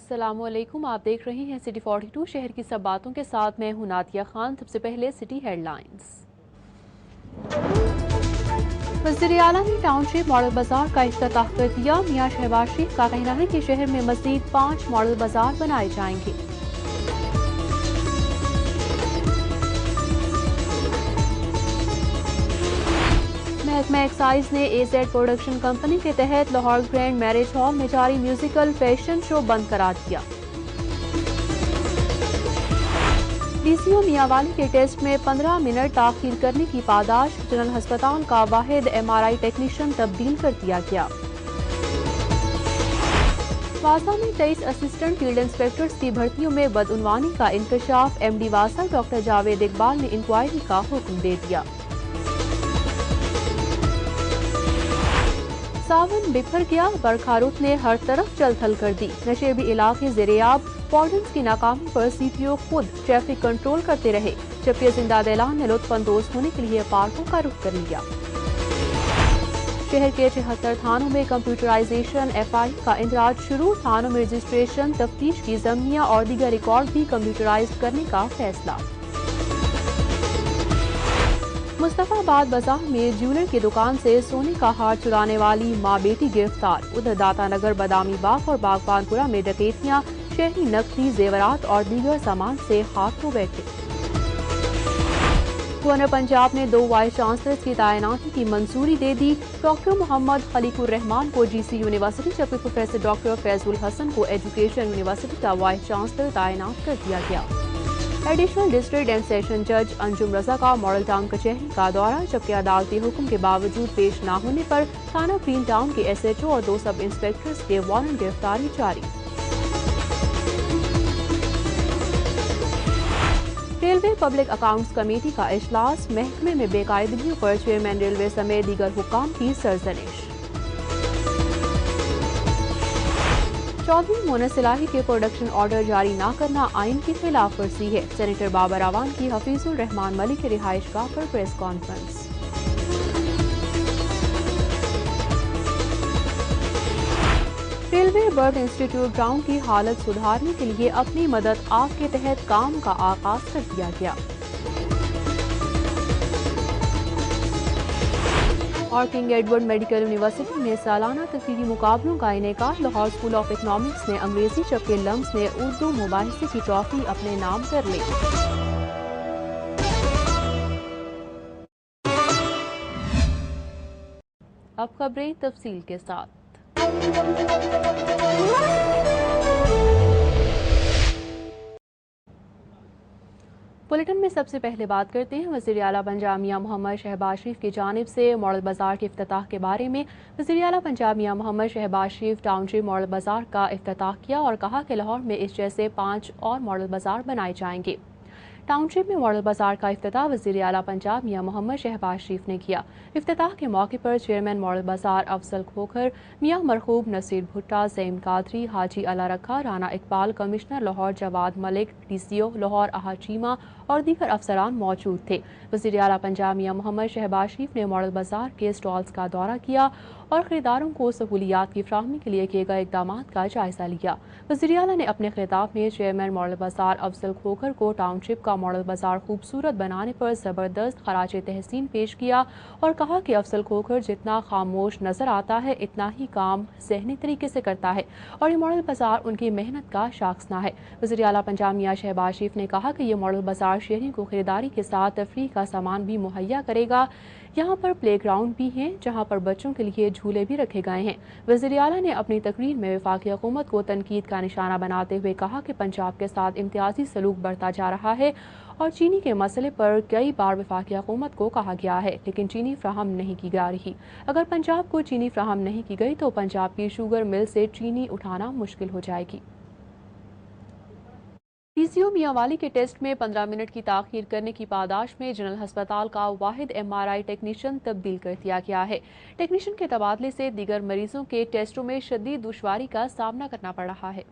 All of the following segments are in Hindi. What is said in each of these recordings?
अस्सलामुअलैकुम, आप देख रहे हैं सिटी 42 शहर की सब बातों के साथ। मैं हूं नातिया खान। सबसे पहले सिटी हेडलाइंस। वज़ीर आला ने टाउनशिप मॉडल बाजार का इफ्तिताह कर दिया। मियां शहबाज शरीफ का कहना है कि शहर में मजीद 5 मॉडल बाजार बनाए जाएंगे। महकमा एक्साइज ने AZ प्रोडक्शन कंपनी के तहत लाहौर ग्रैंड मैरिज हॉल में जारी म्यूजिकल फैशन शो बंद करार दिया। DCO मियांवाली के टेस्ट में 15 मिनट ताखीर करने की पादाश। जनरल अस्पताल का वाहिद MRI टेक्नीशियन तब्दील कर दिया गया। वासा में 23 असिस्टेंट फील्ड इंस्पेक्टर्स की भर्तियों में बदउनवानी का इंकशाफ। MD वासा डॉक्टर जावेद इकबाल ने इंक्वायरी का हुक्म दे दिया। सावन बिखर गया, बरखा रुत ने हर तरफ चल थल कर दी। नशेबी इलाके ज़ेरे-आब, वार्डन्स की नाकामी पर CPO खुद ट्रैफिक कंट्रोल करते रहे, जबकि जिंदाद ऐलान ने लुत्फानंदोज होने के लिए पार्कों का रुख कर लिया। शहर के 76 थानों में कंप्यूटराइजेशन FI का इंदराज शुरू। थानों में रजिस्ट्रेशन, तफ्तीश की ज़मीनियाँ और दीगर रिकॉर्ड भी कंप्यूटराइज करने का फैसला। मुस्तफाबाद बाजार में ज्वेलर की दुकान से सोने का हार चुराने वाली मां बेटी गिरफ्तार। उधर दातानगर, बदामी बाग और बागबानपुरा में डकैतियां, शहरी नकदी, जेवरात और दीगर सामान से हाथ धो बैठे। गवर्नर पंजाब ने 2 वाइस चांसलर्स की तैनाती की मंजूरी दे दी। डॉक्टर मोहम्मद खलीकुर रहमान को GC यूनिवर्सिटी, जबकि प्रोफेसर डॉक्टर फैजुल हसन को एजुकेशन यूनिवर्सिटी का वाइस चांसलर तैनात कर दिया गया। एडिशनल डिस्ट्रिक्ट एंड सेशन जज अंजुम रजा का मॉडल टाउन कचहरी का दौरा, जबकि अदालती हुक्म के बावजूद पेश न होने पर थाना ग्रीन टाउन के SHO और 2 सब इंस्पेक्टर्स के वारंट गिरफ्तारी जारी। रेलवे पब्लिक अकाउंट्स कमेटी का इजलास, महकमे में बेकायदगियों पर चेयरमैन रेलवे समेत दीगर हुक्काम की सरजनिश। चौधरी मोनस इलाही के प्रोडक्शन ऑर्डर जारी न करना आइन की खिलाफ वर्जी है। सेनेटर बाबर अवान की हफीजुर रहमान मलिक के रिहाइशगाह पर press conference. Railway bird institute ground की हालत सुधारने के लिए अपनी मदद आप के तहत काम का आगाज कर दिया गया। और किंग एडवर्ड मेडिकल यूनिवर्सिटी में सालाना तकरीरी मुकाबलों का इनेकाद। लाहौर स्कूल ऑफ इकनॉमिक्स ने अंग्रेजी, जबकि लम्स ने उर्दू मुबाहिसे की ट्रॉफी अपने नाम कर ली। अब खबरें तफसील के साथ। बुलेटिन में सबसे पहले बात करते हैं वज़ीर आला पंजाब मियां मोहम्मद शहबाज शरीफ की जानिब से मॉडल बाजार के इफ्तिताह के बारे में। वज़ीर आला पंजाब मियां मोहम्मद शहबाज शरीफ टाउनशिप मॉडल बाजार का इफ्तिताह किया और कहा कि लाहौर में इस जैसे 5 और मॉडल बाजार बनाए जाएंगे। टाउनशिप में मॉडल बाजार का इफ्तिताह वज़ीर आला पंजाब मियां मोहम्मद शहबाज शरीफ ने किया। इफ्तिताह के मौके पर चेयरमैन मॉडल बाजार अफजल खोखर, मियां मरहूब नसीर भुट्टा, ज़ैम कादरी, हाजी अला रखा, राना इकबाल, कमिश्नर लाहौर जवाद मलिक, DCO लाहौर अहा चीमा और दीगर अफसरान मौजूद थे। वज़ीर आला पंजाब मियां मोहम्मद शहबाज शरीफ ने मॉडल बाजार के स्टॉल्स का दौरा किया और खरीदारों को सहूलियात की फ्राहमी के लिए किए गए इकदाम का जायजा लिया। वज़ीर आला ने अपने खिताब में चेयरमैन मॉडल बाजार अफजल खोखर को टाउनशिप का मॉडल बाजार खूबसूरत बनाने पर ज़बरदस्त खराज तहसीन पेश किया और कहा कि अफजल खोखर जितना खामोश नजर आता है, इतना ही काम ज़हनी तरीके से करता है और ये मॉडल बाजार उनकी मेहनत का शाखसना है। वज़ीर आला पंजाब मियां शहबाज शरीफ ने कहा कि ये मॉडल बाजार शहरियों को खरीदारी के साथ तफरीह का सामान भी मुहैया करेगा। यहाँ पर प्ले ग्राउंड भी हैं, जहाँ पर बच्चों के लिए झूले भी रखे गए हैं। वज़ीर आला ने अपनी तकरीर में वफाकी हुकूमत को तनकीद का निशाना बनाते हुए कहा कि पंजाब के साथ इम्तियाजी सलूक बढ़ता जा रहा है और चीनी के मसले पर कई बार वफाकी हुकूमत को कहा गया है, लेकिन चीनी फ्राहम नहीं की जा रही। अगर पंजाब को चीनी फ्राहम नहीं की गई तो पंजाब की शुगर मिल से चीनी उठाना मुश्किल हो जाएगी। DCO मियांवाली के टेस्ट में 15 मिनट की ताखीर करने की पादाश में जनरल अस्पताल का वाहिद MRI टेक्नीशियन तब्दील कर दिया गया है। टेक्नीशियन के तबादले से दीगर मरीजों के टेस्टों में शदीद दुश्वारी का सामना करना पड़ रहा है।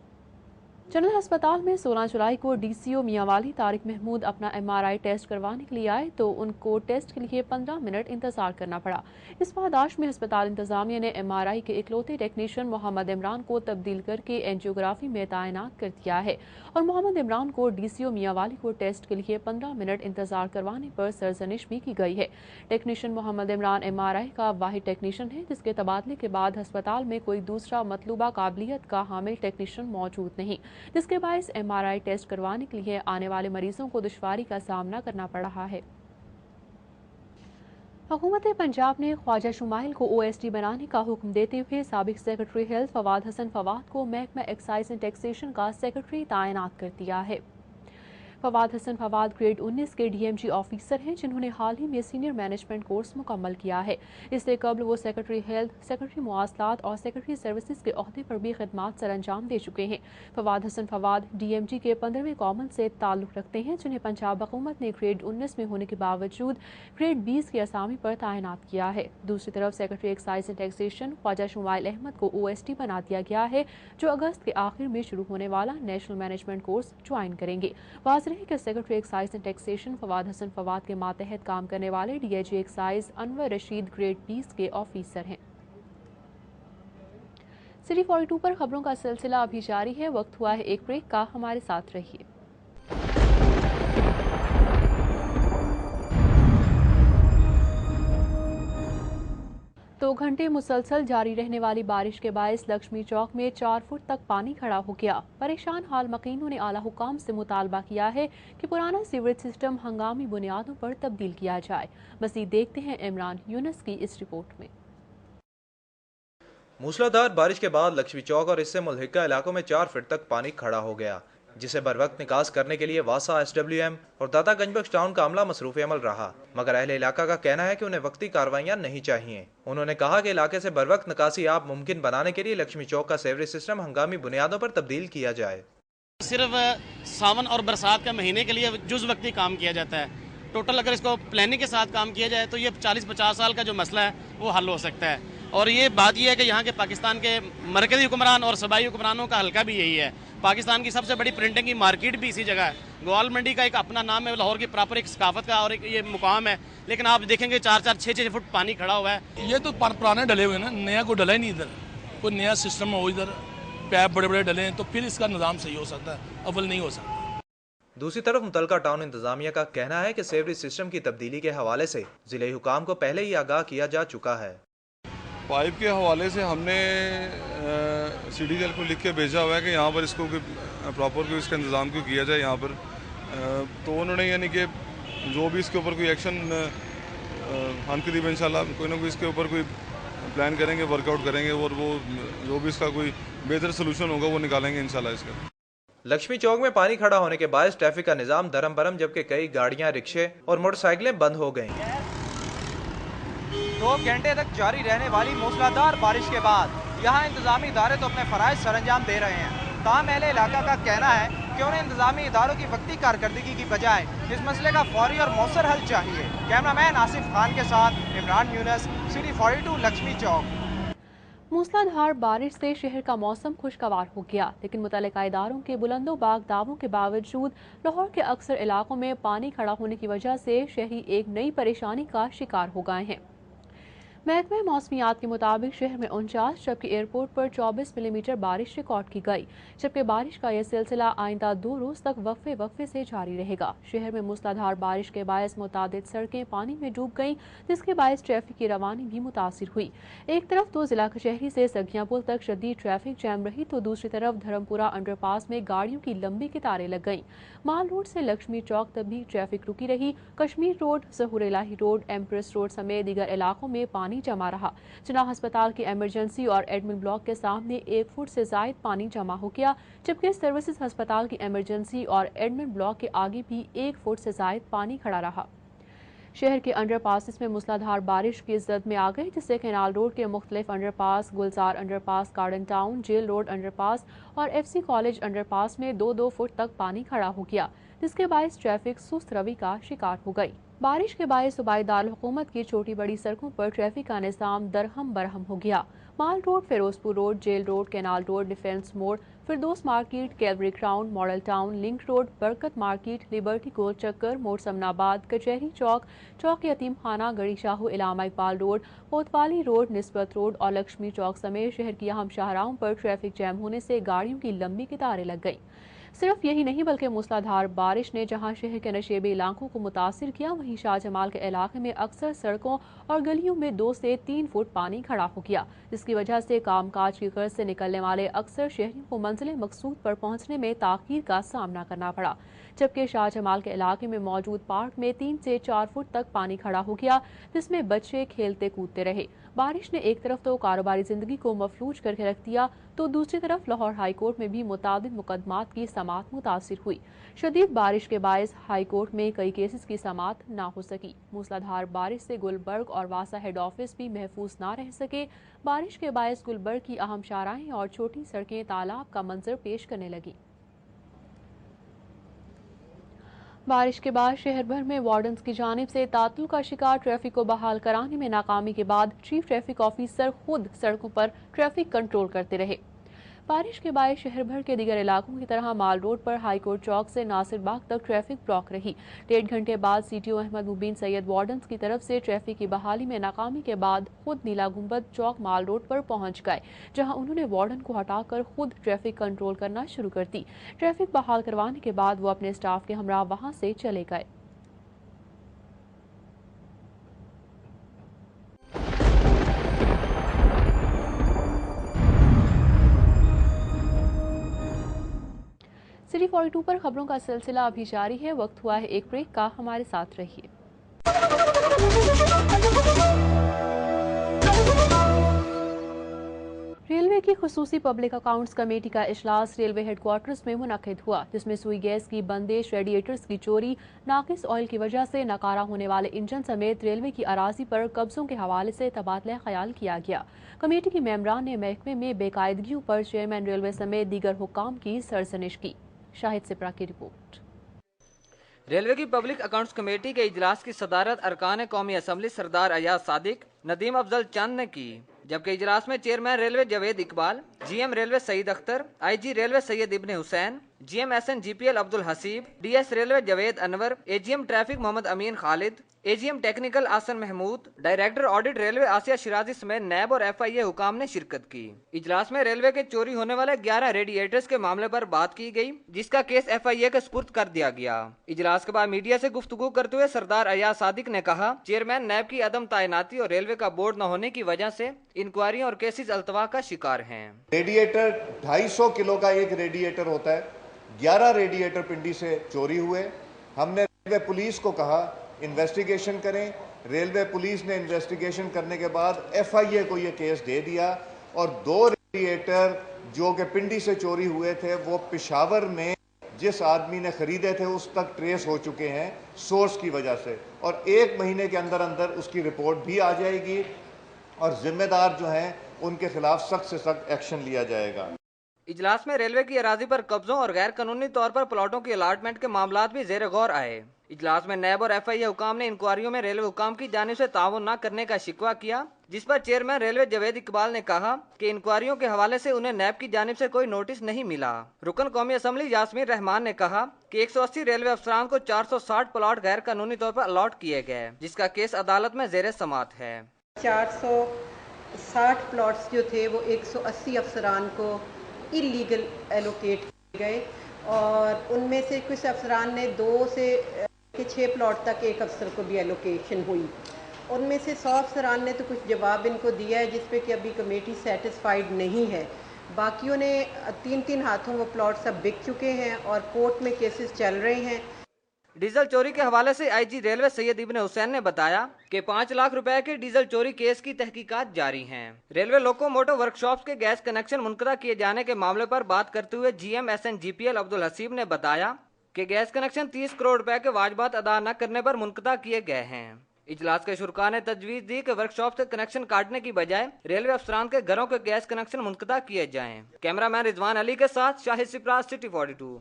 जनरल अस्पताल में 16 जुलाई को डीसीओ मियांवाली तारिक महमूद अपना एमआरआई टेस्ट करवाने के लिए आए तो उनको टेस्ट के लिए 15 मिनट इंतजार करना पड़ा। इस पादाश में अस्पताल इंतजामिया ने एमआरआई के इकलौते टेक्नीशियन मोहम्मद इमरान को तब्दील करके एंजियोग्राफी में तैनात कर दिया है और मोहम्मद इमरान को डीसीओ मियांवाली को टेस्ट के लिए 15 मिनट इंतजार करवाने पर सरजनिश भी की गई है। टेक्नीशियन मोहम्मद इमरान एमआरआई का वाहिद टेक्नीशियन है जिसके तबादले के बाद अस्पताल में कोई दूसरा मतलूबा काबिलियत का हामिल टेक्नीशियन मौजूद नहीं, जिसके बायस एमआरआई टेस्ट करवाने के लिए आने वाले मरीजों को दुश्वारी का सामना करना पड़ रहा है। हुकूमत पंजाब ने ख्वाजा शुमाइल को ओएसडी बनाने का हुक्म देते हुए साबिक सेक्रेटरी हेल्थ फवाद हसन फवाद को महकमा एक्साइज एंड टैक्सेशन का सेक्रेटरी तैनात कर दिया है। फवाद हसन फवाद ग्रेड 19 के डीएमजी ऑफिसर हैं जिन्होंने हाल ही में सीनियर मैनेजमेंट कोर्स मुकम्मल किया है। इससे कबल वो सेक्रेटरी हेल्थ, सेक्रेटरी मवासलात और सेक्रेटरी सर्विसेज के ओहदे पर भी खिदमात सर अंजाम दे चुके हैं। फवाद हसन फवाद डीएमजी के 15वें कॉमन से ताल्लुक रखते हैं जिन्हें पंजाब हुकूमत ने ग्रेड 19 में होने के बावजूद ग्रेड 20 की असामी पर तैनात किया है। दूसरी तरफ secretary excise and taxation Khawaja Shumail Ahmed को ओएसडी बना दिया गया है जो अगस्त के आखिर में शुरू होने वाला नेशनल मैनेजमेंट कोर्स ज्वाइन करेंगे। के secretary excise and taxation Fawad Hasan Fawad के मातहत काम करने वाले DIG excise Anwar Rashid grade 20 के ऑफिसर हैं। सिटी 42 पर खबरों का सिलसिला अभी जारी है। वक्त हुआ है एक ब्रेक का, हमारे साथ रहिए। 2 घंटे मुसलसल जारी रहने वाली बारिश के बायस लक्ष्मी चौक में 4 फुट तक पानी खड़ा हो गया। परेशान हाल मकीनों ने आला हुकाम से मुतालबा किया है कि पुराना सीवरेज सिस्टम हंगामी बुनियादों पर तब्दील किया जाए। मज़ीद देखते हैं इमरान यूनुस की इस रिपोर्ट में। मूसलाधार बारिश के बाद लक्ष्मी चौक और इससे मुल्हिका इलाकों में 4 फीट तक पानी खड़ा हो गया, जिसे बर वक्त निकास करने के लिए वासा SWM और दाता गंजबख्श टाउन का अमला मसरूफ अमल रहा, मगर अहले इलाका का कहना है कि उन्हें वक्ती कार्रवाइयां नहीं चाहिए। उन्होंने कहा कि इलाके से बर वक्त निकासी आप मुमकिन बनाने के लिए लक्ष्मी चौक का सीवरेज सिस्टम हंगामी बुनियादों पर तब्दील किया जाए। सिर्फ सावन और बरसात के महीने के लिए जुज वक्ती काम किया जाता है। टोटल अगर इसको प्लानिंग के साथ काम किया जाए तो ये 40-50 साल का जो मसला है वो हल हो सकता है। और ये बात यह है कि यहाँ के पाकिस्तान के मरकजी हुक्मरान और सूबाई हुक्मरानों का हल्का भी यही है। पाकिस्तान की सबसे बड़ी प्रिंटिंग की मार्केट भी इसी जगह है। ग्वाल मंडी का एक अपना नाम है, लाहौर की प्रॉपर एक सकाफत का और एक ये मुकाम है, लेकिन आप देखेंगे 4-4, 6-6 फुट पानी खड़ा हुआ है। ये तो पुराने डले हुए ना, नया कोई डला ही नहीं इधर। कोई नया सिस्टम हो इधर, पैप बड़े बड़े डले हैं तो फिर इसका निज़ाम सही हो सकता है, अव्वल नहीं हो सकता। दूसरी तरफ मुतलका टाउन इंतजामिया का कहना है कि सीवरेज सिस्टम की तब्दीली के हवाले से जिले हुकाम को पहले ही आगाह किया जा चुका है। पाइप के हवाले से हमने सिटी जेल को लिख के भेजा हुआ है कि यहाँ पर इसको प्रॉपर कोई इसका इंतज़ाम क्यों किया जाए यहाँ पर। तो उन्होंने यानी कि जो भी इसके ऊपर कोई एक्शन हम करीब इंशाल्लाह कोई ना कोई इसके ऊपर कोई प्लान करेंगे, वर्कआउट करेंगे और वो जो भी इसका कोई बेहतर सोल्यूशन होगा वो निकालेंगे इंशाल्लाह इसका। लक्ष्मी चौक में पानी खड़ा होने के बायस ट्रैफिक का निजाम धर्म बरम, जबकि कई गाड़ियां, रिक्शे और मोटरसाइकिलें बंद हो गईं। 2 घंटे तक जारी रहने वाली मूसलाधार बारिश के बाद यहाँ इंतजामी इदारे तो अपने फराइज सरअंजाम दे रहे हैं। ताहम अहले इलाका का कहना है कि उन्हें इंतजामी इदारों की वक्ती कारकर्दगी की बजाय इस मसले का फौरी और मौसर हल चाहिए। कैमरामैन आसिफ खान के साथ इमरान यूनुस, सिटी 42 लक्ष्मी चौक। मूसलाधार बारिश से शहर का मौसम खुशगवार हो गया, लेकिन मुतल्लिका इदारों के बुलंदोबाग दावों के बावजूद लाहौर के अक्सर इलाकों में पानी खड़ा होने की वजह से शहरी एक नई परेशानी का शिकार हो गए हैं। महकमा मौसमियात के मुताबिक शहर में 49 जबकि एयरपोर्ट पर 24 मिलीमीटर बारिश रिकॉर्ड की गई, जबकि बारिश का यह सिलसिला आइंदा 2 रोज तक वक्फे से जारी रहेगा। शहर में मूसलाधार बारिश के बायस मुतादिद सड़कें पानी में डूब गईं, जिसके बायस ट्रैफिक की रवानी भी मुतासिर हुई। एक तरफ तो जिला कचहरी से सगियां पुल तक शदीद ट्रैफिक जैम रही तो दूसरी तरफ धर्मपुरा अंडरपास में गाड़ियों की लंबी कतारें लग गईं। माल रोड से लक्ष्मी चौक तक भी ट्रैफिक रुकी रही। कश्मीर रोड, ज़हूर इलाही रोड, एम्प्रेस रोड समेत दीगर इलाकों में पानी जमा रहा। जिनाह अस्पताल की इमरजेंसी और एडमिन ब्लॉक के सामने 1 फुट से जायद पानी जमा हो गया, जबकि सर्विसेज अस्पताल की इमरजेंसी और एडमिन ब्लॉक के आगे भी 1 फुट से जायद पानी खड़ा रहा। शहर के अंडरपास में मूसलाधार बारिश की जद में आ गई, जिससे कैनाल रोड के मुख्तलिफ underpass, Gulzar underpass, garden town, jail road underpass और FC कॉलेज अंडरपास में 2-2 फुट तक पानी खड़ा हो गया, जिसके बायस ट्रैफिक सुस्त रवि का शिकार हो गई। बारिश के बायस सूबाई दारुल हुकूमत की छोटी बड़ी सड़कों पर ट्रैफिक का निज़ाम दरहम बरहम हो गया। Mall road, Ferozepur road, jail road, canal road, defence मोड़, Firdous market, Calvary ground, model town, link road, Barkat market, liberty गोल चक्कर, मोड़ समनाबाद, कचहरी चौक, चौक यतीम खाना, गड़ी शाहू, इलामा इकबाल रोड, कोतवाली रोड, निस्बत रोड और लक्ष्मी चौक समेत शहर की अहम शाहराहों पर ट्रैफिक जैम होने से गाड़ियों की लंबी कतारें लग गईं। सिर्फ यही नहीं बल्कि मूसलाधार बारिश ने जहां शहर के नशेबी इलाकों को मुतासिर किया, वहीं शाहजमाल के इलाके में अक्सर सड़कों और गलियों में 2 से 3 फुट पानी खड़ा हो गया, जिसकी वजह से कामकाज की गर्ज से निकलने वाले अक्सर शहरियों को मंजिल मकसूद पर पहुंचने में ताखीर का सामना करना पड़ा। जबकि शाहजमाल के इलाके में मौजूद पार्क में 3 से 4 फुट तक पानी खड़ा हो गया, जिसमें बच्चे खेलते कूदते रहे। बारिश ने एक तरफ तो कारोबारी जिंदगी को मफलूज करके रख दिया, तो दूसरी तरफ लाहौर हाईकोर्ट में भी मुताबिद मुकदमात की समाअत मुतासिर हुई। शदीद बारिश के बायस हाईकोर्ट में कई केसेस की समाअत न हो सकी। मूसलाधार बारिश से गुलबर्ग और वासा हेड ऑफिस भी महफूज न रह सके। बारिश के बायस गुलबर्ग की अहम शाहराहें और छोटी सड़कें तालाब का मंजर पेश करने लगी। बारिश के बाद शहर भर में वार्डन्स की जानिब से तातुल का शिकार ट्रैफिक को बहाल कराने में नाकामी के बाद चीफ ट्रैफिक ऑफिसर खुद सड़कों पर ट्रैफिक कंट्रोल करते रहे। बारिश के बाद शहर भर के दीगर इलाकों की तरह माल रोड पर हाईकोर्ट चौक से नासिर बाग तक ट्रैफिक ब्लॉक रही। 1.5 घंटे बाद सीटीओ अहमद मुबीन सैयद वार्डन्स की तरफ से ट्रैफिक की बहाली में नाकामी के बाद खुद नीला गुंबद चौक माल रोड पर पहुंच गए, जहां उन्होंने वार्डन को हटाकर खुद ट्रैफिक कंट्रोल करना शुरू कर दी। ट्रैफिक बहाल करवाने के बाद वो अपने स्टाफ के हमरा वहां से चले गए। सिटी 42 पर खबरों का सिलसिला अभी जारी है। वक्त हुआ है एक ब्रेक का, हमारे साथ रहिए। रेलवे की खुसूसी पब्लिक अकाउंट्स कमेटी का इजलास रेलवे हेडक्वार्टर्स में मुनक्किद हुआ, जिसमें सुई गैस की बंदिश, रेडिएटर्स की चोरी, नाकिस ऑयल की वजह से नकारा होने वाले इंजन समेत रेलवे की अराजी पर कब्जों के हवाले से तबादला ख्याल किया गया। कमेटी के मेंबरान ने महकमे में बेकायदगियों पर चेयरमैन रेलवे समेत दीगर हुक्काम की सरजनिश की। शाहिद सिप्रा की रिपोर्ट। रेलवे की पब्लिक अकाउंट्स कमेटी के इजलास की सदारत अरकान कौमी असम्बली सरदार अयाज सादिक, नदीम अफजल चंद ने की, जबकि इजलास में chairman railway Javed Iqbal, GM railway Saeed Akhtar, IG railway Syed Ibne Hussain, GM SN GPL Abdul Haseeb, DS railway Javed Anwar, AGM traffic Mohammad Amin Khalid, AGM technical Ahsan Mahmood, director audit railway Asia Shirazi समेत नैब और एफआईए हुकाम ने शिरकत की। इजलास में रेलवे के चोरी होने वाले 11 रेडिएटर्स के मामले पर बात की गई, जिसका केस एफआईए के सुपुर्द कर दिया गया। इजलास के बाद मीडिया से गुफ्तगू करते हुए सरदार अयाज सादिक ने कहा, चेयरमैन नैब की अदम तैनाती और रेलवे का बोर्ड न होने की वजह से इंक्वायरियां और केसेस अल्तवा का शिकार हैं। रेडिएटर 250 किलो का एक रेडिएटर होता है, 11 रेडिएटर पिंडी से चोरी हुए। हमने रेलवे पुलिस को कहा इन्वेस्टिगेशन करें। रेलवे पुलिस ने इन्वेस्टिगेशन करने के बाद एफआईए को ये केस दे दिया और 2 रेडिएटर जो कि पिंडी से चोरी हुए थे वो पेशावर में जिस आदमी ने खरीदे थे उस तक ट्रेस हो चुके हैं सोर्स की वजह से, और 1 महीने के अंदर अंदर उसकी रिपोर्ट भी आ जाएगी और जिम्मेदार जो हैं उनके खिलाफ सख्त से सख्त एक्शन लिया जाएगा। इजलास में रेलवे की अराजी पर कब्जों और गैर कानूनी तौर पर प्लॉटों की अलाटमेंट के मामलात भी जेर गौर आए। इजलास में नैब और एफआईए हुकाम ने इंक्वायरियों में रेलवे हुकाम की जानिब से ताउन न करने का शिकवा किया, जिस पर चेयरमैन रेलवे जावेद इकबाल ने कहा कि इंक्वायरियों के हवाले से उन्हें नैब की जानिब से कोई नोटिस नहीं मिला। रुकन कौमी असम्बली यास्मीन रहमान ने कहा कि 180 रेलवे अफसरान को 460 प्लॉट गैर कानूनी तौर पर अलॉट किए गए, जिसका केस अदालत में जेर समाअत है। 460 प्लॉट्स जो थे वो 180 अफसरान को इलीगल एलोकेट किए गए और उनमें से कुछ अफसरान ने 2 से 6 प्लॉट तक एक अफसर को भी एलोकेशन हुई। उनमें से 100 अफसरान ने तो कुछ जवाब इनको दिया है जिस पे कि अभी कमेटी सेटिस्फाइड नहीं है। बाकियों ने 3-3 हाथों वो प्लॉट सब बिक चुके हैं और कोर्ट में केसेस चल रहे हैं। डीजल चोरी के हवाले से आईजी रेलवे सैयद इब्ने हुसैन ने बताया कि 5 लाख रुपए के डीजल चोरी केस की तहकीकात जारी हैं। रेलवे लोकोमोटिव वर्कशॉप्स के गैस कनेक्शन मुनक़ता किए जाने के मामले पर बात करते हुए GM SN GPL Abdul Haseeb ने बताया कि गैस कनेक्शन 30 करोड़ रुपए के वाजबात अदा न करने पर मुनक़ता किए गए हैं। इजलास के शुरका ने तजवीज़ दी कि वर्कशॉप से कनेक्शन काटने की बजाय रेलवे अफसरान के घरों के गैस कनेक्शन मुनक़ता किए जाएं। कैमरामैन रिजवान अली के साथ Shahid Shipra, city 42।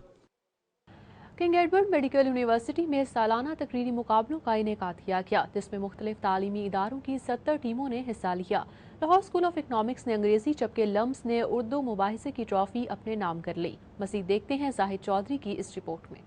King Edward Medical university में सालाना तकरीरी मुकाबलों का इनेकाद किया गया, जिसमें मुख्तलिफ तालीमी इदारों की 70 टीमों ने हिस्सा लिया। लाहौर स्कूल ऑफ इकनॉमिक्स ने अंग्रेजी जबकि लम्स ने उर्दू मुबाहिसे की ट्रॉफी अपने नाम कर ली। मज़ीद देखते हैं जाहिद चौधरी की इस रिपोर्ट में।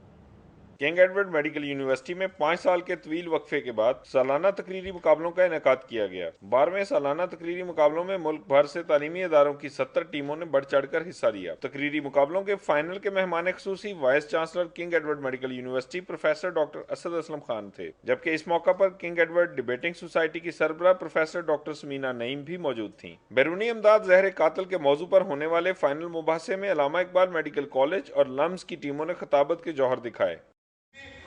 किंग एडवर्ड मेडिकल यूनिवर्सिटी में 5 साल के तवील वक्फे के बाद सालाना तकरीरी मुकाबलों का इनेकाद किया गया। 12वें सालाना तकरीरी मुकाबलों में मुल्क भर से तालीमी इदारों की 70 टीमों ने बढ़ चढ़कर हिस्सा लिया। तकरीरी मुकाबलों के फाइनल के मेहमान खुसूसी vice chancellor King Edward Medical University professor doctor Asad Aslam Khan थे, जबकि इस मौका पर किंग एडवर्ड डिबेटिंग सोसाइटी की सरबराह प्रोफेसर डॉक्टर समीना नईम भी मौजूद थी। बैरूनी इमदाद जहर कातिल के मौजू पर होने वाले फाइनल मुबाहसे में अल्लामा इकबाल मेडिकल कॉलेज और लम्स की टीमों ने खिताबत के जौहर दिखाए।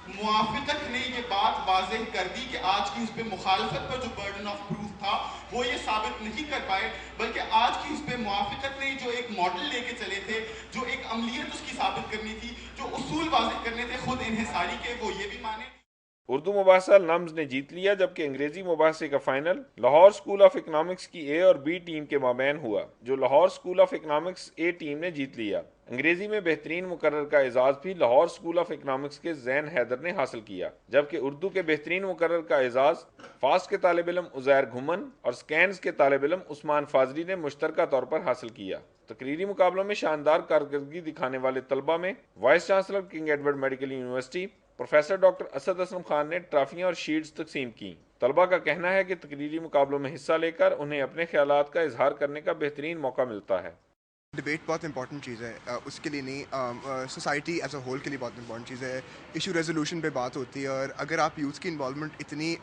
मुआफिकत ने ये बात वाज़ेह कर दी कि आज की इस पे मुखालफत पर जो बर्डन ऑफ प्रूफ था वो ये साबित नहीं कर पाए, बल्कि आज की इस पे मुआफिकत ने जो एक मॉडल लेके चले थे, जो एक अमलियत उसकी साबित करनी थी, जो उसूल वाज़ेह करने थे खुद इन्हिसारी के, वो ये भी माने। उर्दू मुबाहसा लम्स ने जीत लिया, जबकि अंग्रेजी मुबाहसे का final Lahore school of economics की ए और बी टीम के माबैन हुआ, जो Lahore school of economics A team ने जीत लिया। अंग्रेजी में बेहतरीन मुकर्रर का एजाज भी लाहौर स्कूल ऑफ इकनॉमिक्स के जैन हैदर ने हासिल किया, जबकि उर्दू के बेहतरीन मुकर्रर का एजाज फास्ट के तालिब इल्म उज़ैर घुमन और स्कैन्स के तालिब इल्म उस्मान फाजली ने मुश्तरका तौर पर हासिल किया। तकरीरी मुकाबलों में शानदार कारकर्दगी दिखाने वाले तलबा में vice chancellor King Edward Medical University professor doctor Asad Aslam Khan ने ट्रॉफियां और शील्ड्स तकसीम की। तलबा का कहना है कि तकरीरी मुकाबलों में हिस्सा लेकर उन्हें अपने ख्यालात का इजहार करने का बेहतरीन मौका मिलता है। डिबेट बहुत इंपॉर्टेंट चीज़ है, उसके लिए नहीं सोसाइटी एज अ होल के लिए बहुत इंपॉर्टेंट चीज़ है। इशू रेजोल्यूशन पे बात होती है, और अगर आप यूथ की इन्वॉल्वमेंट इतनी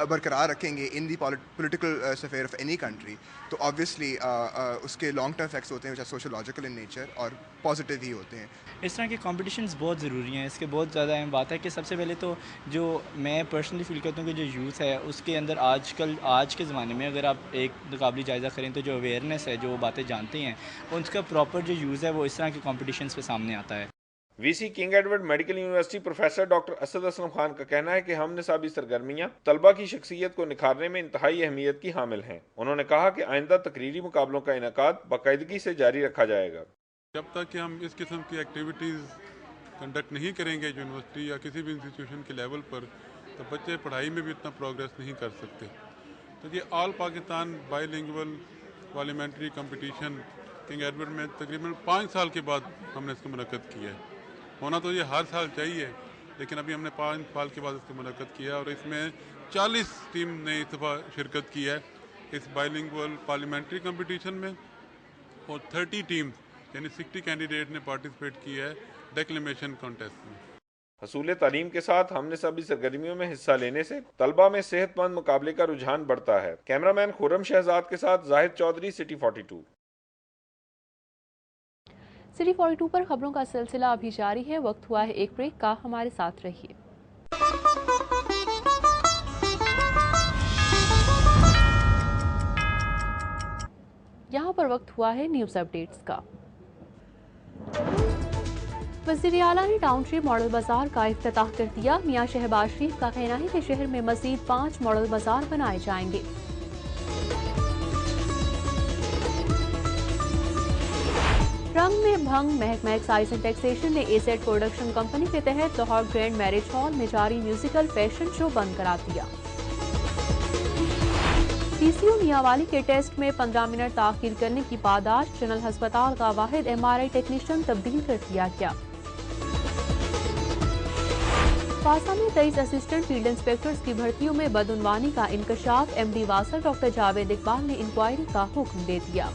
बरकरार रखेंगे in the political sphere of any country, तो ऑब्वियसली उसके लॉन्ग टर्म इफेक्ट्स होते हैं जो सोशोलॉजिकल इन नेचर और पॉजिटिव ही होते हैं। इस तरह के कॉम्पिटिशन्स बहुत ज़रूरी हैं। इसके बहुत ज़्यादा अहम बात है कि सबसे पहले तो जो मैं पर्सनली फील करता हूँ कि जो यूथ है उसके अंदर आज के ज़माने में अगर आप एक मुकाबली जायज़ा करें तो जो अवेयरनेस है, जो बातें जानते हैं, उनका प्रॉपर जो यूज़ है वो इस तरह के कॉम्पिटिशन्स पे सामने आता है। VC king Edward Medical University professor doctor Asad Aslam Khan का कहना है कि हम निसाबी सरगर्मियां तलबा की शख्सियत को निखारने में इंतहाई अहमियत की हामिल हैं। उन्होंने कहा कि आइंदा तकरीरी मुकाबलों का इनेकाद बाकायदगी से जारी रखा जाएगा। जब तक कि हम इस किस्म की एक्टिविटीज़ कंडक्ट नहीं करेंगे यूनिवर्सिटी या किसी भी इंस्टीट्यूशन के लेवल पर, तो बच्चे पढ़ाई में भी इतना प्रोग्रेस नहीं कर सकते। तो ये all Pakistan bilingual parliamentary competition king Edward में तकरीबन 5 साल के बाद हमने इसको मुनक्कद किया है। होना तो ये हर साल चाहिए, लेकिन अभी हमने 5 साल के बाद इसको मुनक्कद किया, और इसमें 40 टीम ने इस दफ़ा शिरकत की है इस बाईलिंगुअल पार्लियामेंट्री कंपटीशन में, और 30 टीम यानी 60 कैंडिडेट ने पार्टिसिपेट किया है डेक्लेमेशन कॉन्टेस्ट में। हसूल तालीम के साथ हमने सभी सरगर्मियों में हिस्सा लेने से तलबा में सेहतमंद मुकाबले का रुझान बढ़ता है। कैमरामैन खुर्रम शहजाद के साथ जाहिद चौधरी, सिटी 42। सिटी 42 पर खबरों का सिलसिला अभी जारी है। वक्त हुआ है एक ब्रेक का, हमारे साथ रहिए। यहाँ पर वक्त हुआ है न्यूज़ अपडेट्स का। वज़ीर आला ने टाउनशिप मॉडल बाजार का इफ्तिताह कर दिया। मियां शहबाज शरीफ का कहना है कि शहर में मजीद 5 मॉडल बाजार बनाए जाएंगे। रंग में भंग महकमा एक्साइज एंड टैक्सेशन ने एसेट प्रोडक्शन कंपनी के तहत लाहौर ग्रैंड मैरिज हॉल में जारी म्यूजिकल फैशन शो बंद करा दिया। पीसीओ मियांवाली के टेस्ट में 15 मिनट ताखीर करने की पादाश, जनरल अस्पताल का वाहिद एमआरआई टेक्नीशियन तब्दील कर दिया गया। वासा में 23 असिस्टेंट फील्ड इंस्पेक्टर्स की भर्तियों में बदउनवानी का इंकशाफ, एमडी वासा डॉक्टर जावेद इकबाल ने इंक्वायरी का हुक्म दे दिया।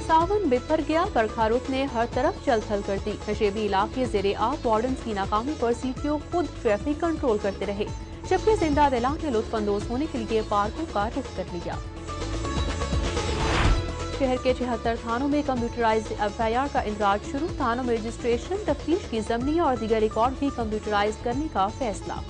सावन बिफर गया, बरखा रुख ने हर तरफ चल-थल कर दी। नशेबी इलाके ज़ेरे आब वार्डन्स की नाकामी पर सीटीओ खुद ट्रैफिक कंट्रोल करते रहे, जबकि जिंदा दिला ने लुत्फअंदोज होने के लिए पार्कों का रुख कर लिया। शहर के 76 थानों में कंप्यूटराइज्ड एफआईआर का इंदराज शुरू, थानों में रजिस्ट्रेशन, तफ्तीश की ज़मनी और दीगर रिकॉर्ड भी कंप्यूटराइज करने का फैसला।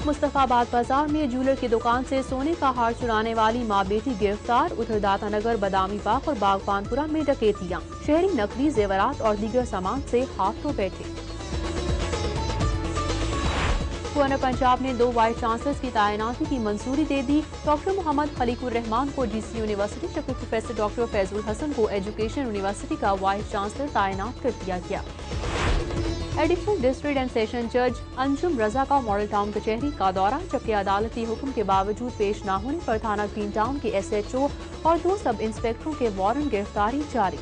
मुस्तफाबाद बाजार में ज्वेलर की दुकान से सोने का हार चुराने वाली माँ बेटी गिरफ्तार। उधर दातानगर, बादामी बाग और बागबानपुरा में डकैतियां, शहरी नकली जेवरात और दीगर सामान से हाथ धो बैठे। गवर्नर पंजाब ने 2 वाइस चांसलर्स की तैनाती की मंजूरी दे दी। डॉक्टर मोहम्मद खलीकुर रहमान को डीसी यूनिवर्सिटी, जबकि प्रोफेसर डॉक्टर फैजुल हसन को एजुकेशन यूनिवर्सिटी का वाइस चांसलर तैनात कर दिया गया। एडिशनल डिस्ट्रिक्ट एंड सेशन जज अंजुम रजा का मॉडल टाउन कचहरी का दौरा, जबकि अदालती हुक्म के बावजूद पेश न होने पर थाना ग्रीन टाउन के SHO और 2 सब इंस्पेक्टरों के वारंट गिरफ्तारी जारी।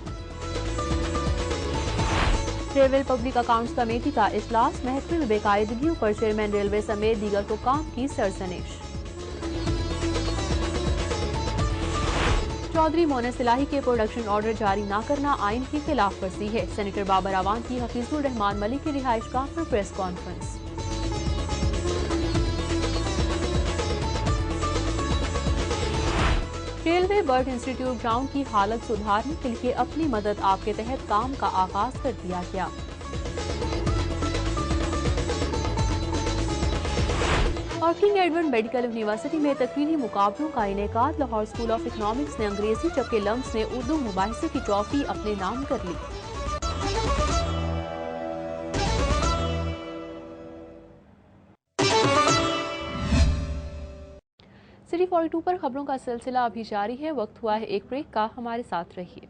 रेलवे पब्लिक अकाउंट्स कमेटी का इजलास, महकमे में बेकायदगियों पर चेयरमैन रेलवे समेत दीगर हुक्काम की सरजनिश। चौधरी मोनस इलाही के प्रोडक्शन ऑर्डर जारी न करना आइन की खिलाफ वर्जी है। सेनेटर बाबर अवान की हफीजुर रहमान मलिक की रिहाइशगाह पर press conference. Railway bird institute ground की हालत सुधारने के लिए अपनी मदद आपके तहत काम का आगाज कर दिया गया। और किंग एडवर्ड मेडिकल यूनिवर्सिटी में तकरीरी मुकाबलों का इनेकाद, लाहौर स्कूल ऑफ इकनॉमिक्स ने अंग्रेजी जबकि लम्स ने उर्दू मुबाहिसे की ट्रॉफी अपने नाम कर ली। सिटी 42 पर खबरों का सिलसिला अभी जारी है। वक्त हुआ है एक ब्रेक का, हमारे साथ रहिए।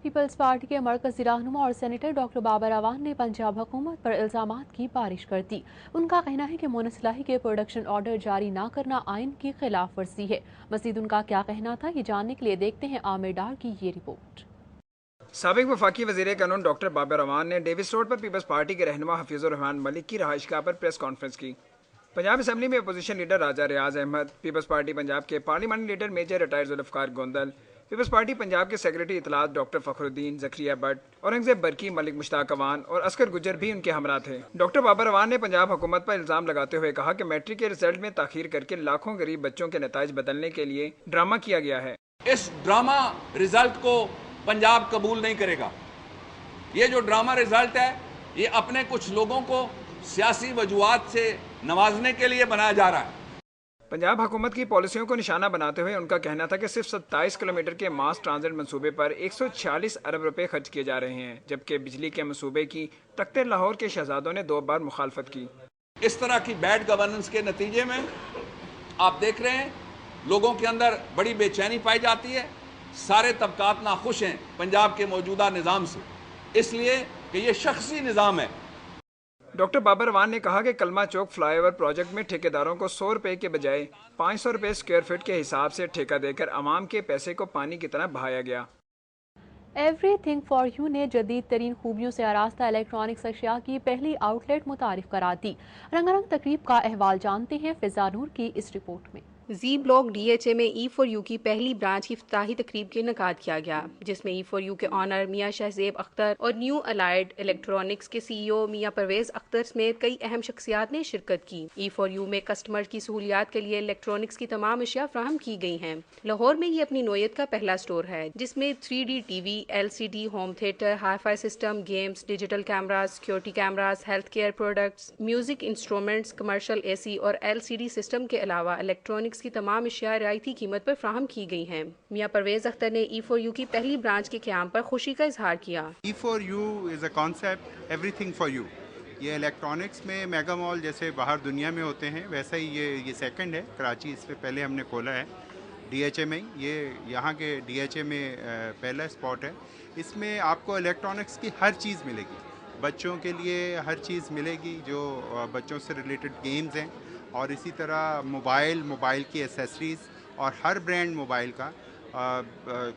पीपल्स पार्टी के मरकजी रहनुमा और सेनेटर डॉक्टर बाबर अवान ने पंजाब हुकूमत पर इल्जामात की बारिश कर दी। उनका कहना है कि मोनस इलाही के प्रोडक्शन ऑर्डर जारी न करना आइन की खिलाफ वर्जी है। मजीद उनका क्या कहना था, ये जानने के लिए देखते हैं आमिर डार की ये रिपोर्ट। साबिक वफाकी वज़ीर कानून डॉक्टर बाबर अवान ने डेविस रोड पर पीपल्स पार्टी के रहनुमा हफीजुर रहमान मलिक की रहायशगाह पर प्रेस कॉन्फ्रेंस की। पंजाब असम्बली में opposition leader Raja Riaz Ahmed, people's party Punjab के parliament leader major retired Zulfiqar Gondal, people's party Punjab के सेक्रेटरी इतलात डॉक्टर फखरुद्दीन ज़करिया भट्ट, औरंगजेब बरकी, मलिक मुश्ताक अवान और अस्कर गुजर भी उनके हमरा थे। डॉक्टर बाबर अवान ने पंजाब हुकूमत पर इल्जाम लगाते हुए कहा कि मैट्रिक के रिजल्ट में ताखीर करके लाखों गरीब बच्चों के नताइज बदलने के लिए ड्रामा किया गया है। इस ड्रामा रिजल्ट को पंजाब कबूल नहीं करेगा। ये जो ड्रामा रिजल्ट है, ये अपने कुछ लोगों को सियासी वजूहात से नवाजने के लिए बनाया जा रहा है। पंजाब हुकूमत की पॉलिसियों को निशाना बनाते हुए उनका कहना था कि सिर्फ 27 किलोमीटर के मास ट्रांजिट मंसूबे पर 146 अरब रुपए खर्च किए जा रहे हैं, जबकि बिजली के मंसूबे की तख्ते लाहौर के शहजादों ने 2 बार मुखालफत की। इस तरह की बैड गवर्नेंस के नतीजे में आप देख रहे हैं लोगों के अंदर बड़ी बेचैनी पाई जाती है। सारे तबकात नाखुश हैं पंजाब के मौजूदा निज़ाम से, इसलिए कि ये शख्सी निज़ाम है। डॉक्टर बाबर अवान ने कहा कि कलमा चौक फ्लाईओवर प्रोजेक्ट में ठेकेदारों को 100 रुपए के बजाय 500 रुपए स्क्वायर फीट के हिसाब से ठेका देकर अवाम के पैसे को पानी की तरह बहाया गया। एवरीथिंग फॉर यू ने जदीद तरीन खूबियों से आरास्ता इलेक्ट्रॉनिक्स अशिया की पहली आउटलेट मुतारिफ करा दी। रंगारंग तकरीब का अहवाल जानते हैं फिजा नूर की इस रिपोर्ट में। जी ब्लॉक DHA में E4U की पहली ब्रांच की इफ्ताही तकरीब का इनेकाद किया गया, जिसमें E4U के ऑनर मियां शहजेब अख्तर और न्यू अलाइड इलेक्ट्रॉनिक्स के CEO मियां परवेज अख्तर समेत कई अहम शख्सियात ने शिरकत की। E4U में कस्टमर की सहूलियात के लिए इलेक्ट्रॉनिक्स की तमाम अशिया फ्राहम की गई हैं। लाहौर में ये अपनी नोयत का पहला स्टोर है, जिसमें 3D TV, LCD home theatre, hi fi system, games, digital cameras, security cameras, health care products, music instruments, commercial AC और LCD सिस्टम के अलावा इलेक्ट्रॉनिक्स की तमाम अशिया रियायती कीमत पर फ्राहम की गई हैं। मियां परवेज अख्तर ने E4U की पहली ब्रांच के क़याम पर खुशी का इजहार किया। E4U is a concept everything for you. ये इलेक्ट्रॉनिक्स में मेगा मॉल जैसे बाहर दुनिया में होते हैं, वैसा ही ये सेकंड है कराची। इससे पहले हमने खोला है DHA में, ये यहाँ के DHA में पहला स्पॉट है। इसमें आपको इलेक्ट्रॉनिक्स की हर चीज़ मिलेगी, बच्चों के लिए हर चीज़ मिलेगी जो बच्चों से रिलेटेड गेम्स हैं, और इसी तरह मोबाइल की एसेसरीज़ और हर ब्रांड मोबाइल का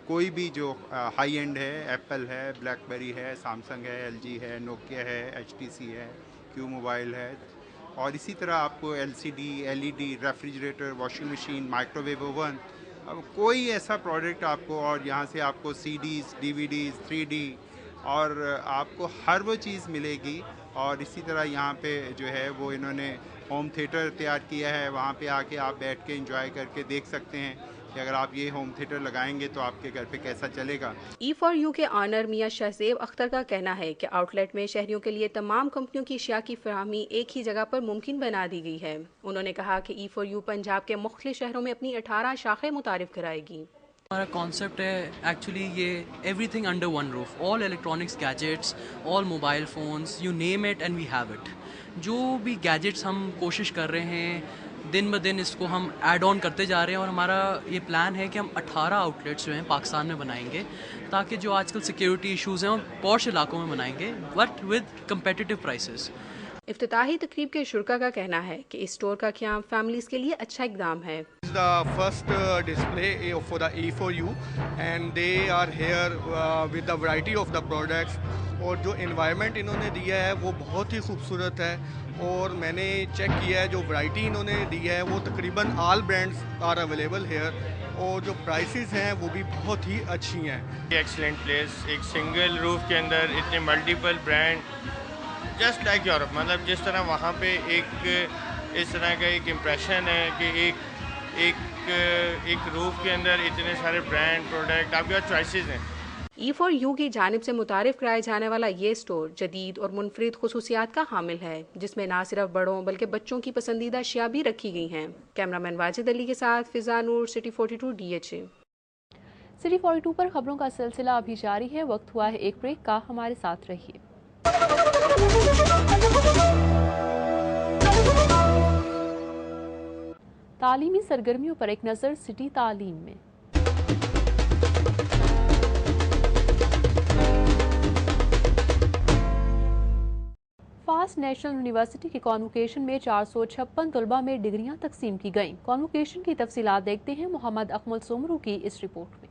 कोई भी जो हाई एंड है, एप्पल है, ब्लैकबेरी है, सैमसंग है, LG है, नोकिया है, HTC है, Q मोबाइल है, और इसी तरह आपको LCD, LED, refrigerator, washing machine, microwave oven, कोई ऐसा प्रोडक्ट आपको, और यहाँ से आपको CDs, DVDs, 3D और आपको हर वो चीज़ मिलेगी। और इसी तरह यहाँ पे जो है वो इन्होंने होम थिएटर तैयार किया है, वहाँ पे आके आप बैठ के एंजॉय करके देख सकते हैं कि अगर आप ये होम थिएटर लगाएंगे तो आपके घर पे कैसा चलेगा। E4U के ऑनर मियां शहजेब अख्तर का कहना है कि आउटलेट में शहरियों के लिए तमाम कंपनियों की अशिया की फराहमी एक ही जगह पर मुमकिन बना दी गई है। उन्होंने कहा कि E4U पंजाब के मुख्तलिफ शहरों में अपनी 18 शाखें मुतारिफ कराएगी। हमारा कॉन्सेप्ट है एक्चुअली ये everything under one roof, all electronics gadgets, all mobile phones, you name it and we have it. जो भी गैजेट्स हम कोशिश कर रहे हैं दिन ब दिन इसको हम ऐड ऑन करते जा रहे हैं और हमारा ये प्लान है कि हम 18 आउटलेट्स जो हैं पाकिस्तान में बनाएंगे, ताकि जो आजकल सिक्योरिटी इश्यूज़ हैं और पॉश इलाकों में बनाएंगे, बट विद कम्पेटिटिव प्राइसेस। इफ्तिताही तकरीब के शुरका का कहना है कि इस स्टोर का क़याम फैमिलीज़ के लिए अच्छा इक़दाम है। The first display for the E4U and they are here with the variety of the products, और जो environment इन्होंने दिया है वो बहुत ही खूबसूरत है, और मैंने चेक किया है जो वैरायटी इन्होंने दी है वो तकरीबन all brands are available here, और जो प्राइसेस हैं वो भी बहुत ही अच्छी हैं। एक्सीलेंट प्लेस, एक सिंगल रूफ के अंदर इतने multiple brand, just like Europe, मतलब जिस तरह वहाँ पे एक इस तरह का एक इम्प्रेशन है कि एक रूफ के अंदर इतने सारे ब्रांड प्रोडक्ट, आपके पास चॉइसेस हैं। E4U की जानिब से मुतारिफ कराया जाने वाला ये स्टोर जदीद और मुनफरिद खुसूसियात का हामिल है, जिसमें ना सिर्फ बड़ों बल्कि बच्चों की पसंदीदा अशिया भी रखी गई हैं। कैमरामैन वाजिद अली के साथ फिजा नूर, सिटी 42 DHA। सिटी 42 पर खबरों का सिलसिला अभी जारी है। वक्त हुआ है एक ब्रेक का, हमारे साथ रहिए। तालीमी सरगर्मियों पर एक नज़र सिटी तालीम में। फास्ट नेशनल यूनिवर्सिटी की कॉन्वोकेशन में 456 तलबा में डिग्रियां तकसीम की गईं। कॉन्वोकेशन की तफसीलात देखते हैं मोहम्मद अकमल सुमरू की इस रिपोर्ट में।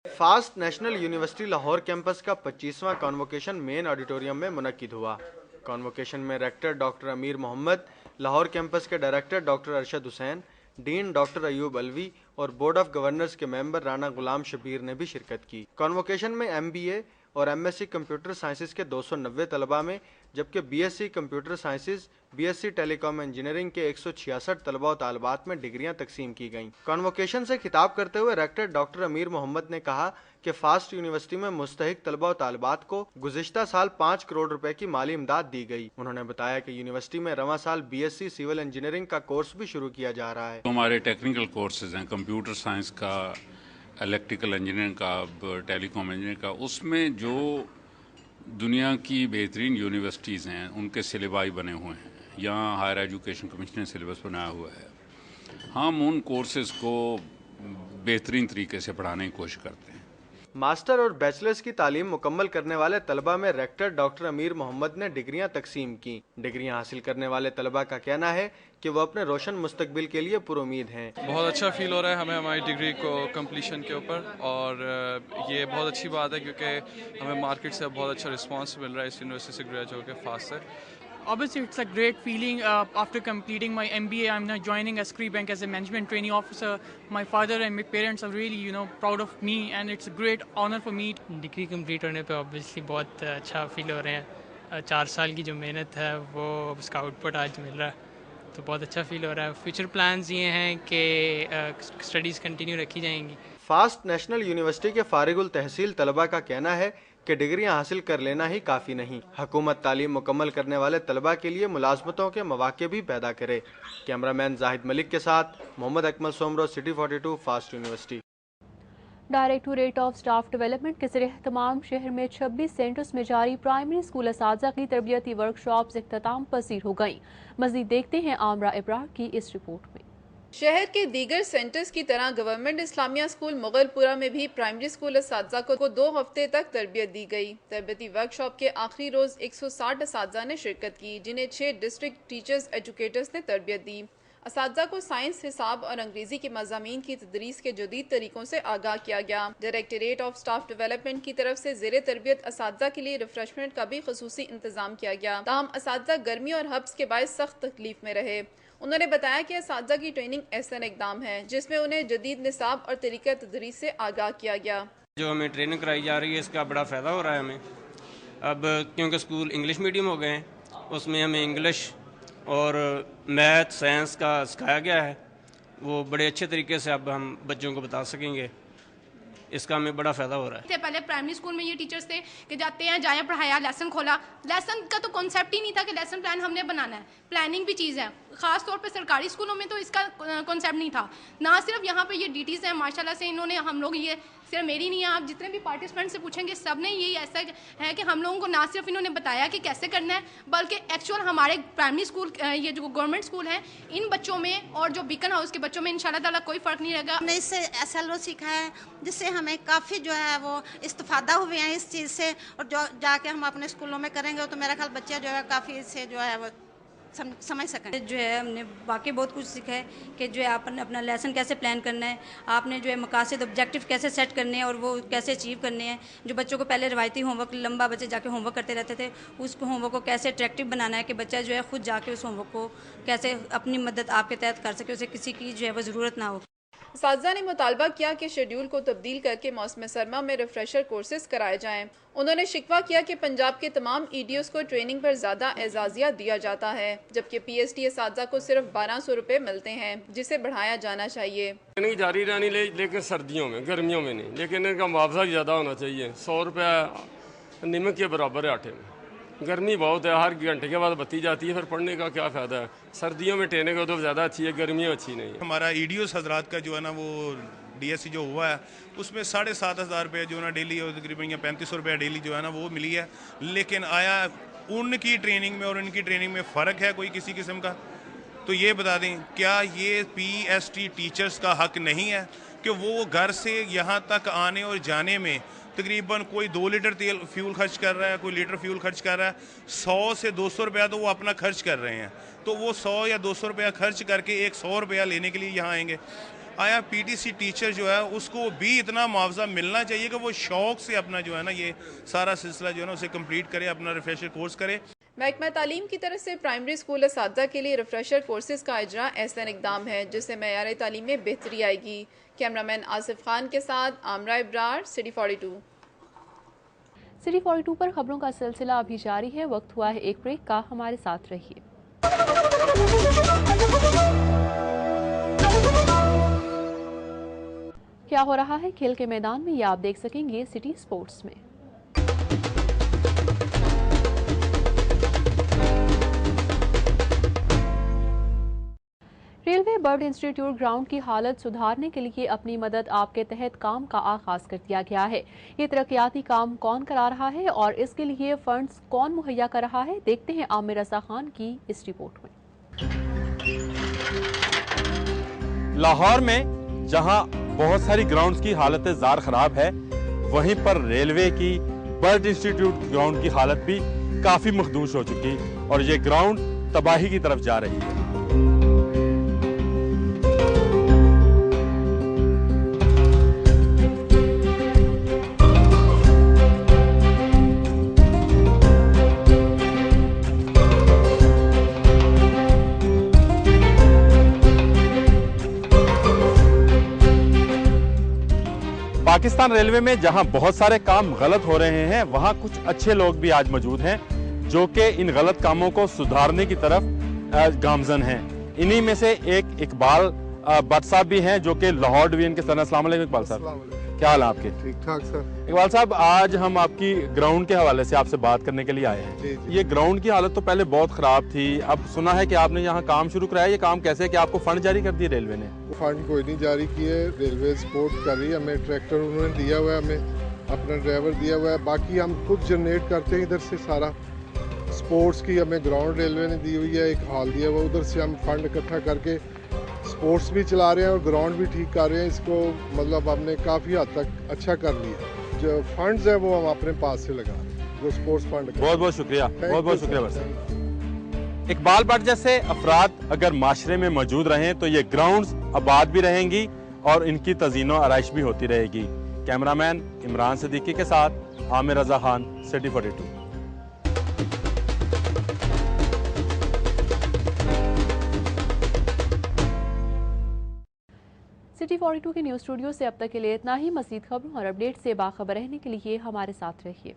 Fast national university Lahore campus का 25वां कॉन्वोकेशन मेन ऑडिटोरियम में मुनक्किद हुआ। कॉन्वोकेशन में रेक्टर डॉक्टर अमीर मोहम्मद, लाहौर कैंपस के director doctor Arshad Hussain, dean doctor Ayub Alvi और बोर्ड ऑफ गवर्नर्स के मेंबर राना गुलाम शबीर ने भी शिरकत की। कॉन्वोकेशन में MBA और MSc कंप्यूटर साइंसेज के 290 तलबा में, जबकि BSc computer sciences, BSc telecom engineering के 166 तलबा और तालबात में डिग्रियां तकसीम की गईं। कॉन्वोकेशन से खिताब करते हुए रेक्टर डॉक्टर अमीर मोहम्मद ने कहा कि फास्ट यूनिवर्सिटी में मुस्तहिक तलबा और तालबात को गुज़िश्ता साल 5 करोड़ रुपए की माली इमदाद दी गई। उन्होंने बताया कि यूनिवर्सिटी में रवां साल BSc सिविल इंजीनियरिंग का कोर्स भी शुरू किया जा रहा है। हमारे टेक्निकल कोर्सेज हैं, कंप्यूटर साइंस का, इलेक्ट्रिकल इंजीनियरिंग का, टेलीकॉम इंजीनियरिंग का, उसमें जो दुनिया की बेहतरीन यूनिवर्सिटीज़ हैं उनके सिलेबाई बने हुए हैं। यहाँ हायर एजुकेशन कमीशन ने सिलेबस बनाया हुआ है। हम उन कोर्सेज को बेहतरीन तरीके से पढ़ाने की कोशिश करते हैं। मास्टर और बैचलर्स की तालीम मुकम्मल करने वाले तलबा में रेक्टर डॉक्टर अमीर मोहम्मद ने डिग्रियां तकसीम की। डिग्रियां हासिल करने वाले तलबा का कहना है कि वो अपने रोशन मुस्तकबिल के लिए पुरुमीद हैं। बहुत अच्छा फील हो रहा है हमें हमारी डिग्री को कंप्लीशन के ऊपर, और ये बहुत अच्छी बात है क्योंकि हमें मार्केट से बहुत अच्छा रिस्पांस मिल रहा है इस यूनिवर्सिटी से ग्रेजुएट होकर फास्ट से। Obviously, it's a great feeling after completing my MBA. I'm now joining Askari Bank as a management trainee officer. My father and my parents are really, proud of me, and it's a great honor for me. Degree complete होने पे ऑब्वियसली बहुत अच्छा फील हो रहे हैं। 4 साल की जो मेहनत है वो उसका आउटपुट आज मिल रहा है, तो बहुत अच्छा फील हो रहा है। फ्यूचर प्लान्स ये हैं कि स्टडीज़ कंटिन्यू रखी जाएंगी। फास्ट नेशनल यूनिवर्सिटी के फारिगुल तहसील तलबा का कहना है कि डिग्रियां हासिल कर लेना ही काफ़ी नहीं, हुकूमत तालीम मुकम्मल करने वाले तलबा के लिए मुलाजमतों के मौके भी पैदा करे। कैमरामैन जाहिद मलिक के साथ Mohammad Akmal Soomro, city 42 FAST university. Directorate of staff development के ज़रिए तमाम शहर में 26 सेंटर्स में जारी प्राइमरी स्कूल असातिज़ा की तरबियती वर्कशॉप्स इख्तिताम पसीर हो गईं। मज़ीद देखते हैं आमरा इब्रार की इस रिपोर्ट में। शहर के दीगर सेंटर्स की तरह गवर्नमेंट इस्लामिया स्कूल मुगलपुरा में भी प्राइमरी स्कूल असातिज़ा को 2 हफ्ते तक तरबियत दी गई। तरबियती वर्कशॉप के आखिरी रोज 160 असातिज़ा ने शिरकत की, जिन्हें 6 डिस्ट्रिक्ट टीचर्स एजुकेटर्स ने तरबियत दी। असातिज़ा को साइंस, हिसाब और अंग्रेजी के मज़ामीन की तदरीस के जदीद तरीकों से आगाह किया गया। डायरेक्टोरेट ऑफ स्टाफ डेवलपमेंट की तरफ से ज़ेरे तरबियत असातिज़ा के लिए रिफ्रेशमेंट का भी खुसूसी इंतजाम किया गया। ताहम असातिज़ा गर्मी और हब्स के बायस सख्त तकलीफ में रहे। उन्होंने बताया कि असातिज़ा की ट्रेनिंग ऐसा इकदाम है जिसमें उन्हें जदीद निसाब और तरीक़ा तदरीस से आगाह किया गया। जो हमें ट्रेनिंग कराई जा रही है इसका बड़ा फ़ायदा हो रहा है हमें। अब क्योंकि स्कूल इंग्लिश मीडियम हो गए हैं, उसमें हमें इंग्लिश और मैथ, साइंस का सिखाया गया है, वो बड़े अच्छे तरीके से अब हम बच्चों को बता सकेंगे। इसका हमें बड़ा फ़ायदा हो रहा है। पहले प्राइमरी स्कूल में ये टीचर्स थे कि जाते हैं, जाए, पढ़ाया, लेसन खोला। लेसन का तो कॉन्सेप्ट ही नहीं था कि लेसन प्लान हमने बनाना है। प्लानिंग भी चीज़ है, ख़ास तौर पे सरकारी स्कूलों में तो इसका कॉन्सेप्ट नहीं था। ना सिर्फ यहाँ पे ये DTs हैं, माशाल्लाह से इन्होंने हम लोग ये सिर्फ मेरी नहीं है, आप जितने भी पार्टिसिपेंट से पूछेंगे सब ने यही ऐसा है कि हम लोगों को ना सिर्फ इन्होंने बताया कि कैसे करना है, बल्कि एक्चुअल हमारे प्राइमरी स्कूल ये जो गवर्नमेंट स्कूल हैं इन बच्चों में और जो बीकन हाउस के बच्चों में इंशाल्लाह ताला कोई फ़र्क नहीं रहेगा। हमने इससे SLO सीखा है जिससे हमें काफ़ी जो है वो इस्तेफादा हुए हैं इस चीज़ से, और जो जाके हम अपने स्कूलों में करेंगे तो मेरा ख्याल बच्चे जो है काफ़ी इससे जो है वो समझ सकें। जो है हमने बाकी बहुत कुछ सीखा है कि जो है आपने अपना लेसन कैसे प्लान करना है, आपने जो है मकासद ऑब्जेक्टिव कैसे सेट करने हैं और वो कैसे अचीव करने हैं। जो बच्चों को पहले रवायती होमवर्क लंबा बच्चे जाके होमवर्क करते रहते थे, उस होमवर्क को कैसे अट्रैक्टिव बनाना है कि बच्चा जो है खुद जाके उस होमवर्क को कैसे अपनी मदद आपके तहत कर सके, उसे किसी की जो है वो ज़रूरत ना हो। साज़ा ने मुतालबा किया कि शेड्यूल को तब्दील करके मौसम सरमा में रिफ्रेशर कोर्सेज कराए जाएं। उन्होंने शिकवा किया कि पंजाब के तमाम EDOs को ट्रेनिंग पर ज़्यादा एजाज़िया दिया जाता है, जबकि PhD साज़ा को सिर्फ 1200 रुपये मिलते हैं, जिसे बढ़ाया जाना चाहिए। ट्रेनिंग जारी रहनी लेकिन सर्दियों में, गर्मियों में नहीं, लेकिन इनका मुआवजा ज़्यादा होना चाहिए। 100 रुपया नमक के बराबर है आटे में। गर्मी बहुत है, हर घंटे के बाद बत्ती जाती है, फिर पढ़ने का क्या फ़ायदा है। सर्दियों में ट्रेनिंग तो ज़्यादा अच्छी है, गर्मियों अच्छी नहीं है। हमारा EDOs हजरात का जो है ना वो DSC जो हुआ है उसमें 7,500 रुपये जो है ना डेली, और तकरीबन 3500 रुपये डेली जो है ना वो मिली है। लेकिन आया उनकी ट्रेनिंग में और इनकी ट्रेनिंग में फ़र्क है कोई किसी किस्म का? तो ये बता दें, क्या ये PST टीचर्स का हक नहीं है कि वो घर से यहाँ तक आने और जाने में तकरीबन कोई 2 लीटर तेल फ्यूल खर्च कर रहा है, कोई लीटर फ्यूल खर्च कर रहा है, 100 से 200 रुपया तो वो अपना खर्च कर रहे हैं। तो वो 100 या 200 रुपया खर्च करके 100 रुपया लेने के लिए यहाँ आएंगे। आया PTC टीचर जो है उसको भी इतना मुआवजा मिलना चाहिए कि वो शौक़ से अपना जो है ना ये सारा सिलसिला जो है ना उसे कंप्लीट करे, अपना रिफ्रेशर कोर्स करे। महकमा तालीम की तरफ से प्राइमरी स्कूल असातिज़ा के लिए रिफ्रेशर कोर्सेज का इजरा ऐसा इकदाम है जिससे मेयार तालीम में बेहतरी आएगी। कैमरामैन आसिफ खान के साथ आमरा इब्रार, सिटी 42। सिटी 42 पर खबरों का सिलसिला अभी जारी है। वक्त हुआ है एक ब्रेक का, हमारे साथ रहिए। क्या हो रहा है खेल के मैदान में, ये आप देख सकेंगे सिटी स्पोर्ट्स में। रेलवे बर्ड इंस्टीट्यूट ग्राउंड की हालत सुधारने के लिए अपनी मदद आपके तहत काम का आगाज कर दिया गया है। ये तरक्याती काम कौन करा रहा है और इसके लिए फंड्स कौन मुहैया कर रहा है, देखते हैं आमिर रजा खान की इस रिपोर्ट में। लाहौर में जहां बहुत सारी ग्राउंड्स की हालत ज़ार खराब है, वहीं पर रेलवे की बर्ड इंस्टीट्यूट ग्राउंड की हालत भी काफी मखदूश हो चुकी और ये ग्राउंड तबाही की तरफ जा रही है। पाकिस्तान रेलवे में जहां बहुत सारे काम गलत हो रहे हैं, वहां कुछ अच्छे लोग भी आज मौजूद हैं जो कि इन गलत कामों को सुधारने की तरफ गामजन हैं। इन्हीं में से एक इकबाल भट्ट साहब भी हैं जो कि लाहौर डिवीजन के सर। अस्सलाम वालेकुम इकबाल साहब, क्या हाल है आपके? ठीक ठाक सर। इकबाल साहब, आज हम आपकी ग्राउंड के हवाले से आपसे बात करने के लिए आए हैं। ये ग्राउंड की हालत तो पहले बहुत खराब थी, अब सुना है कि आपने यहाँ काम शुरू कराया। ये काम कैसे, कि आपको फंड जारी कर दिए रेलवे ने? फंड कोई नहीं जारी किए, रेलवे सपोर्ट कर रही है हमें। ट्रैक्टर उन्होंने दिया हुआ है, हमें अपना ड्राइवर दिया हुआ है, बाकी हम खुद जनरेट करते हैं इधर से सारा। स्पोर्ट्स की हमें ग्राउंड रेलवे ने दी हुई है, एक हॉल दिया हुआ, उधर से हम फंड इकट्ठा करके स्पोर्ट्स भी चला रहे हैं और ग्राउंड भी ठीक कर रहे हैं। इसको मतलब हमने काफ़ी हद तक अच्छा कर लिया। जो फंड्स हैं वो हम अपने पास से लगा रहे हैं, जो स्पोर्ट्स फंड। बहुत बहुत शुक्रिया, बहुत बहुत शुक्रिया बस। इकबाल भट्ट जैसे अफराद अगर माशरे में मौजूद रहें तो ये ग्राउंड्स आबाद भी रहेंगी और इनकी तज़ीनो आराइश भी होती रहेगी। कैमरामैन इमरान सिद्दीकी के साथ आमिर रजा खान, सिटी 42। सिटी 42 के न्यूज़ स्टूडियो से अब तक के लिए इतना ही। मज़ीद खबरों और अपडेट से बाखबर रहने के लिए हमारे साथ रहिए।